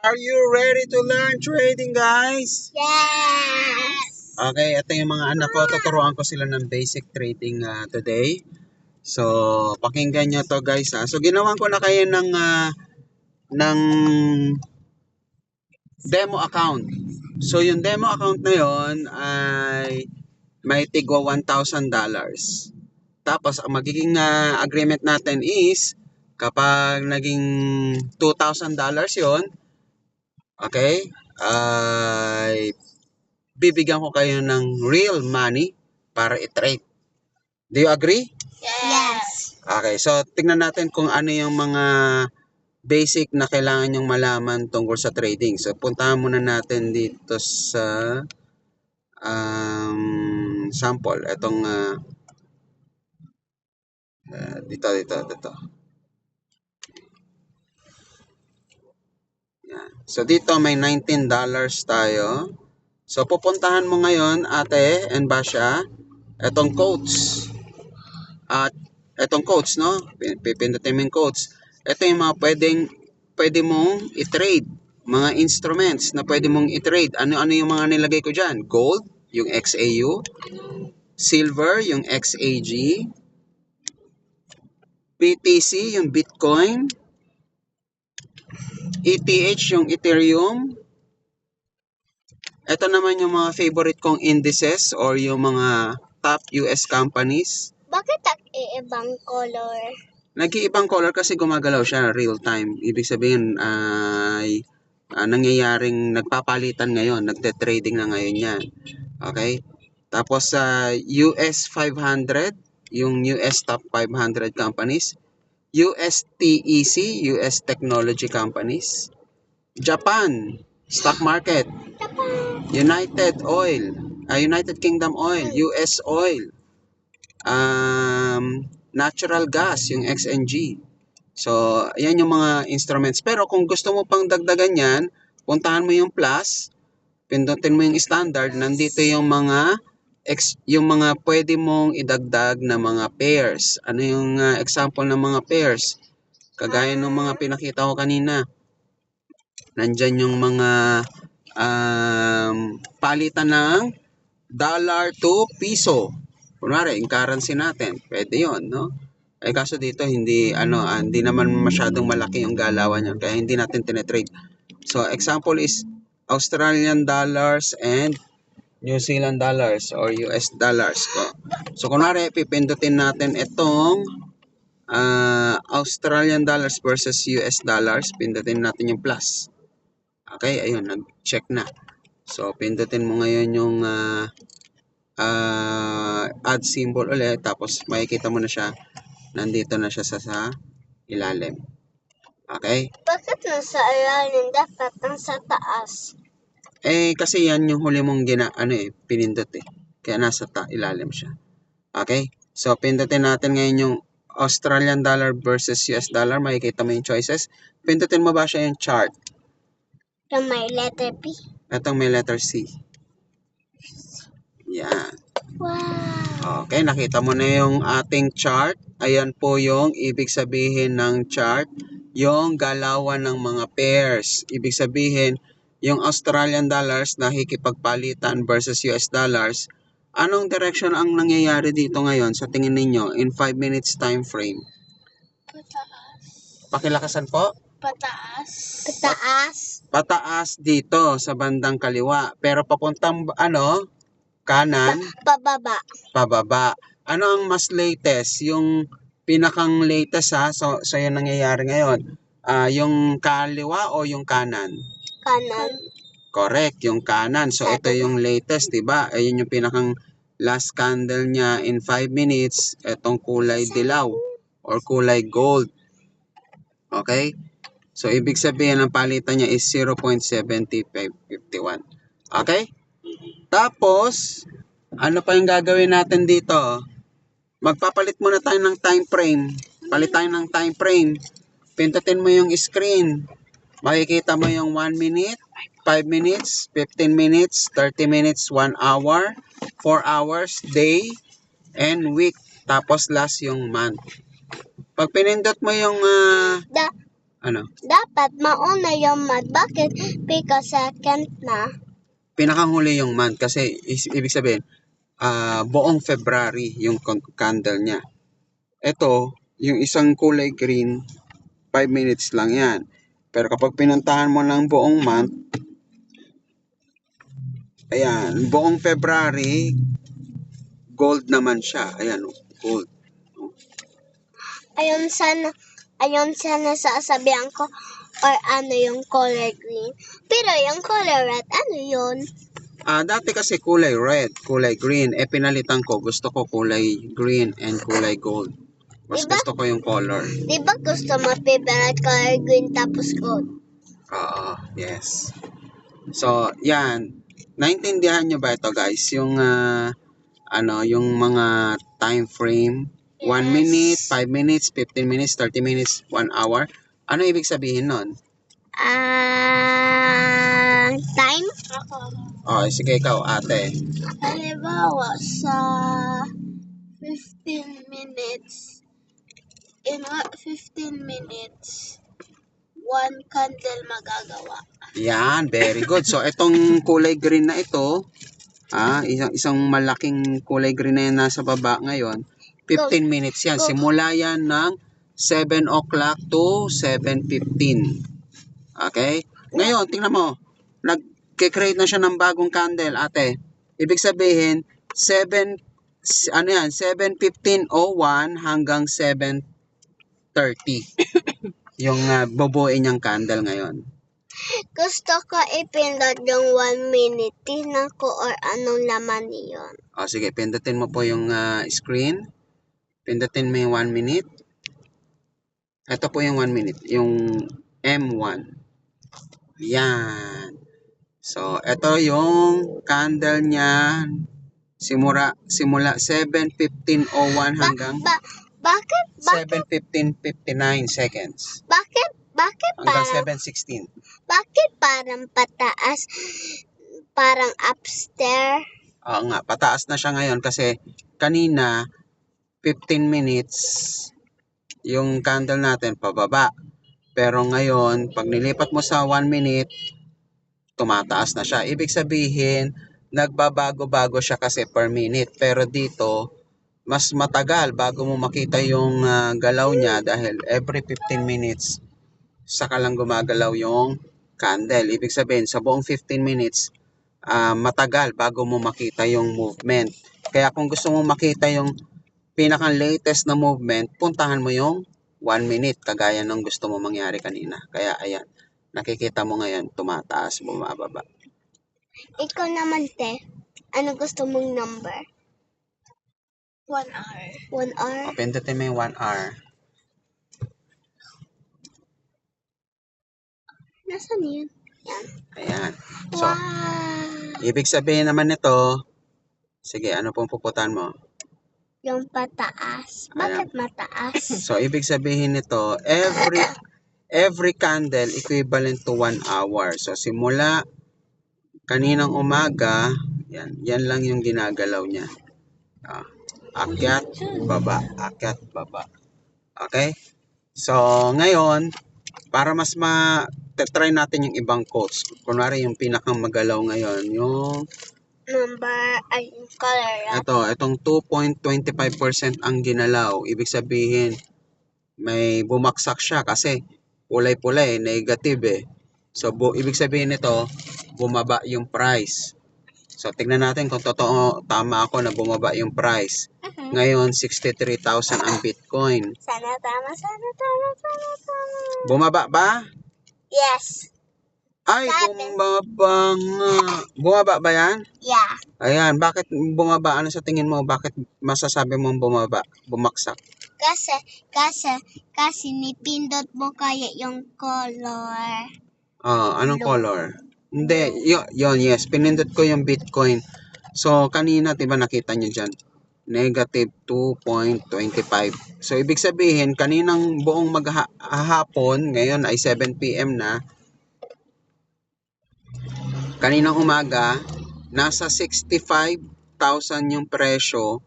Are you ready to learn trading, guys? Yes! Okay, ito yung mga anak ko. Tuturuan ko sila ng basic trading today. So, pakinggan nyo to, guys. So, ginawan ko na kayo ng demo account. So, yung demo account na yon ay may tigwa $1,000. Tapos, ang magiging agreement natin is kapag naging $2,000 yon, okay, ay bibigyan ko kayo ng real money para i-trade. Do you agree? Yes! Okay, so tingnan natin kung ano yung mga basic na kailangan nyong malaman tungkol sa trading. So puntahan muna natin dito sa sample. Itong dito. Yan. So dito may $19 tayo. So pupuntahan mo ngayon, ate and Basha, itong codes. At itong codes, no? Pipindutin mo yung codes. Ito yung mga pwede mong i-trade. Mga instruments na pwede mong i-trade. Ano yung mga nilagay ko dyan? Gold, yung XAU. Silver, yung XAG. BTC, yung Bitcoin. ETH, yung Ethereum. Ito naman yung mga favorite kong indices or yung mga top US companies. Bakit nag-iibang color? Nag-iibang color kasi gumagalaw siya real time. Ibig sabihin ay nangyayaring nagpapalitan ngayon, nagte-trading na ngayon yan. Okay? Tapos sa US 500, yung US top 500 companies, US TEC, US technology companies, Japan stock market, United Kingdom Oil, US Oil, natural gas, yung XNG. So, ayan yung mga instruments. Pero kung gusto mo pang dagdagan yan, puntahan mo yung plus, pindutin mo yung standard, nandito yung mga pwede mong idagdag na mga pairs. Ano yung example ng mga pairs? Kagaya ng mga pinakita ko kanina. Nandyan yung mga palitan ng dollar to piso. Kunwari, yung currency natin, pwede yon, no? Eh kaso dito hindi naman masyadong malaki yung galawan niya kaya hindi natin tinetrade. So example is Australian dollars and New Zealand dollars or US dollars. So kunwari pipindutin natin itong Australian dollars versus US dollars, pindutin natin yung plus. Okay, ayun, nag-check na. So pindutin mo ngayon yung add symbol ulit, tapos makikita mo na siya, nandito na siya sa ilalim. Okay? Bakit nasa ilalim? Dapat nasa taas. Kasi yan yung huli mong pinindot Kaya nasa ilalim siya. Okay? So, pindutin natin ngayon yung Australian dollar versus US dollar. Makikita mo yung choices. Pindutin mo ba siya yung chart? Yung may letter P. Itong may letter C. Yan. Wow! Okay, nakita mo na yung ating chart. Ayan po yung ibig sabihin ng chart. Yung galawan ng mga pairs. Ibig sabihin, yung Australian dollars na hikipagpalitan versus US dollars, anong direction ang nangyayari dito ngayon sa tingin ninyo in 5 minutes time frame? Pataas. Pakilakasan po. Pataas. Pataas. Pataas dito sa bandang kaliwa. Pero papuntang kanan? Pababa. Pababa. Ano ang mas latest? Yung pinakang latest So yung nangyayari ngayon. Yung kaliwa o yung kanan? Kanan. Correct, yung kanan. So ito yung latest, 'di ba? Ayun yung pinakang last candle niya in 5 minutes. Itong kulay dilaw or kulay gold. Okay? So ibig sabihin ang palitan niya is 0.7551. Okay? Tapos, ano pa yung gagawin natin dito? Magpapalit muna tayo ng time frame. Palit tayo ng time frame. Pindutin mo yung screen. Makikita mo yung 1 minute, 5 minutes, 15 minutes, 30 minutes, 1 hour, 4 hours, day, and week. Tapos last yung month. Pag pinindot mo yung Ano? Dapat mauna yung month. Bakit? Because second na. Pinakahuli yung month kasi ibig sabihin, buong February yung candle niya. Ito, yung isang kulay green, 5 minutes lang yan. Pero kapag pinuntahan mo ng buong month, ayan, buong February, gold naman siya. Ayan, gold. Ayun sana sasabihan ko or ano yung color green. Pero yung color red, ano yun? Dati kasi kulay red, kulay green. Pinalitan ko. Gusto ko kulay green and kulay gold. Mas Diba? gusto ko yung color. Di ba gusto mo favorite color green tapos gold? Yes. So, yan. Naintindihan nyo ba ito, guys? Yung, yung mga time frame. 1 Yes. minute, 5 minutes, 15 minutes, 30 minutes, 1 hour. Ano ibig sabihin nun? Time? Sige ikaw, ate. Halimbawa, sa 15 minutes, in 15 minutes, 1 candle magagawa. Yan, very good. So, itong kulay green na ito, isang malaking kulay green na yan nasa baba ngayon, 15 minutes yan. Go. Simula yan ng 7 o'clock to 7:15. Okay? Ngayon, tingnan mo. Nag-create na siya ng bagong candle, ate. Ibig sabihin, 7:15:01 hanggang 7:30. Yung bubuin niyang candle ngayon. Gusto ko ipindot yung 1 minute. Tingnan ko or anong laman niyon. Sige, pindutin mo po yung screen. Pindutin mo yung 1 minute. Ito po yung 1 minute. Yung M1. Yan. So, ito yung candle niya. Simula 7:15:01 hanggang Bakit 7:15:59 seconds. Hanggang parang 7:16. bakit parang pataas? Parang upstairs? Oo nga, pataas na siya ngayon kasi kanina 15 minutes yung candle natin pababa. Pero ngayon, pag nilipat mo sa 1 minute, tumataas na siya. Ibig sabihin, nagbabago-bago siya kasi per minute. Pero dito, mas matagal bago mo makita yung galaw niya dahil every 15 minutes, saka lang gumagalaw yung candle. Ibig sabihin, sa buong 15 minutes, matagal bago mo makita yung movement. Kaya kung gusto mo makita yung pinaka-latest na movement, puntahan mo yung 1 minute, kagaya ng gusto mo mangyari kanina. Kaya ayan, nakikita mo ngayon, tumataas, bumababa. Ikaw naman, te. Ano gusto mong number? 1 hour. 1 hour? Pindutin mo yung 1 hour. Nasaan yun? Yan. Ayan. So, Wow! ibig sabihin naman nito, sige, ano pong puputan mo? Yung pataas. Bakit mataas? So, ibig sabihin nito, every candle equivalent to 1 hour. So, simula kaninang umaga, yan lang yung ginagalaw niya. Akyat, baba, akyat, baba. Okay? So, ngayon, para mas try natin yung ibang quotes. Kunwari, yung pinakang magalaw ngayon, yung Color. Itong 2.25% ang ginalaw. Ibig sabihin, may bumaksak siya kasi kulay-pula negative So, ibig sabihin nito, bumaba yung price. So, tignan natin kung tama ako na bumaba yung price. Ngayon, 63,000 ang Bitcoin. Sana tama. Bumaba ba? Yes. Ay, bumaba nga. Bumaba ba yan? Yeah. Ayan, bakit bumaba? Ano sa tingin mo? Bakit masasabi mong bumaba? Bumaksak? Kasi nipindot mo kaya yung color. Anong color? Hindi, yun, yes. Pinindot ko yung Bitcoin. So, kanina, diba nakita nyo dyan? Negative 2.25. So, ibig sabihin, kaninang buong maghapon, ngayon ay 7 p.m. na, kaninang umaga, nasa 65,000 yung presyo,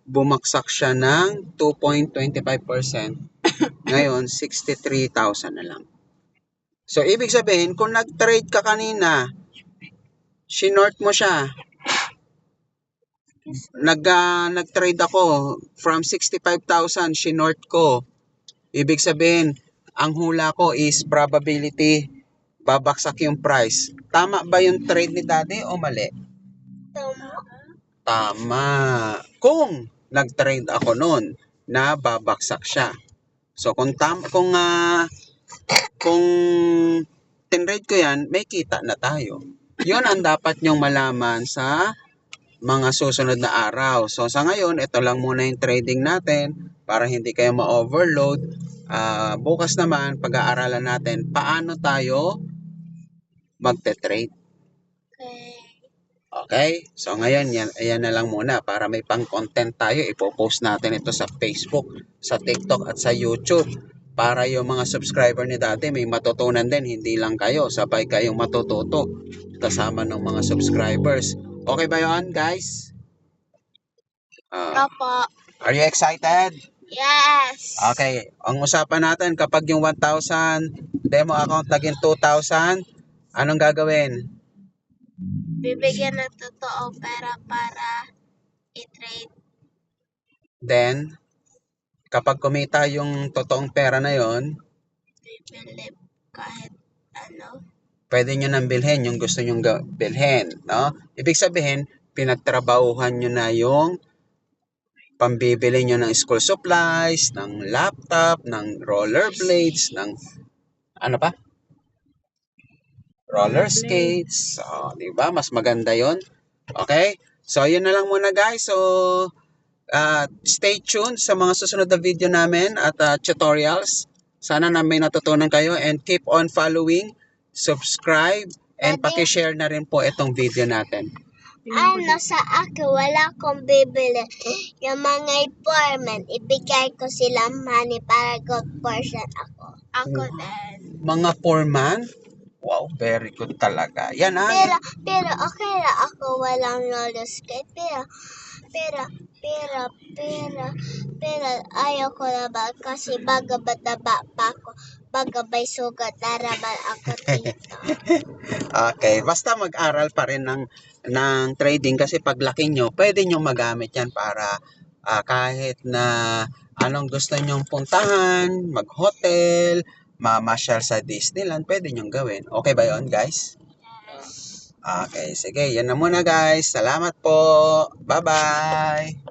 bumagsak siya ng 2.25%. Ngayon, 63,000 na lang. So, ibig sabihin, kung nag-trade ka kanina, sinort mo siya, nag-trade ako from 65,000, sinort ko. Ibig sabihin, ang hula ko is probability babaksak yung price. Tama ba yung trade ni Daddy o mali? Tama. Tama. Kung nag-trade ako noon na babaksak siya. So kung kung tinrade ko yan, may kita na tayo. Yun ang dapat nyong malaman sa mga susunod na araw. So sa ngayon, ito lang muna yung trading natin para hindi kayo ma-overload. Bukas naman, pag-aaralan natin paano tayo magte-trade. Okay. Okay? So ngayon, ayan na lang muna para may pang-content tayo. Ipopost natin ito sa Facebook, sa TikTok at sa YouTube. Para yung mga subscriber ni Dati may matutunan din, hindi lang kayo. Sabay kayong matututo kasama ng mga subscribers. Okay ba yun, guys? Opo. Are you excited? Yes. Okay. Ang usapan natin, kapag yung 1,000 demo account naging 2,000, anong gagawin? Bibigyan ng totoo pera para i-trade. Then, kapag kumita yung totoong pera na yon, Bibili kahit ano. pwede nyo nang bilhin yung gusto nyo bilhin. No? Ibig sabihin, pinagtrabahuhan nyo na yung pambibili nyo ng school supplies, ng laptop, ng rollerblades, ng ano pa? Roller skates. So, di ba? Mas maganda yon. Okay? So, yun na lang muna guys. So, stay tuned sa mga susunod na video namin at tutorials. Sana na may natutunan kayo and keep on following, subscribe, and pakishare na rin po itong video natin. Ano sa akin, wala akong bibili. Yung mga informant, ibigay ko sila money para good person ako. Ako din. Mga foreman? Wow, very good talaga. Yan ha. Pero okay na ako walang roller skate. Pero ayaw ko na ba kasi baga bataba pa ako. Baga may sugat na raman ako dito. Okay, basta mag-aral pa rin ng trading kasi paglaki nyo, pwede nyo magamit yan para kahit na anong gusto nyong puntahan, mag-hotel, mamasyal sa Disneyland, pwede nyong gawin. Okay ba yon guys? Okay, sige, yan na muna guys. Salamat po. Bye-bye.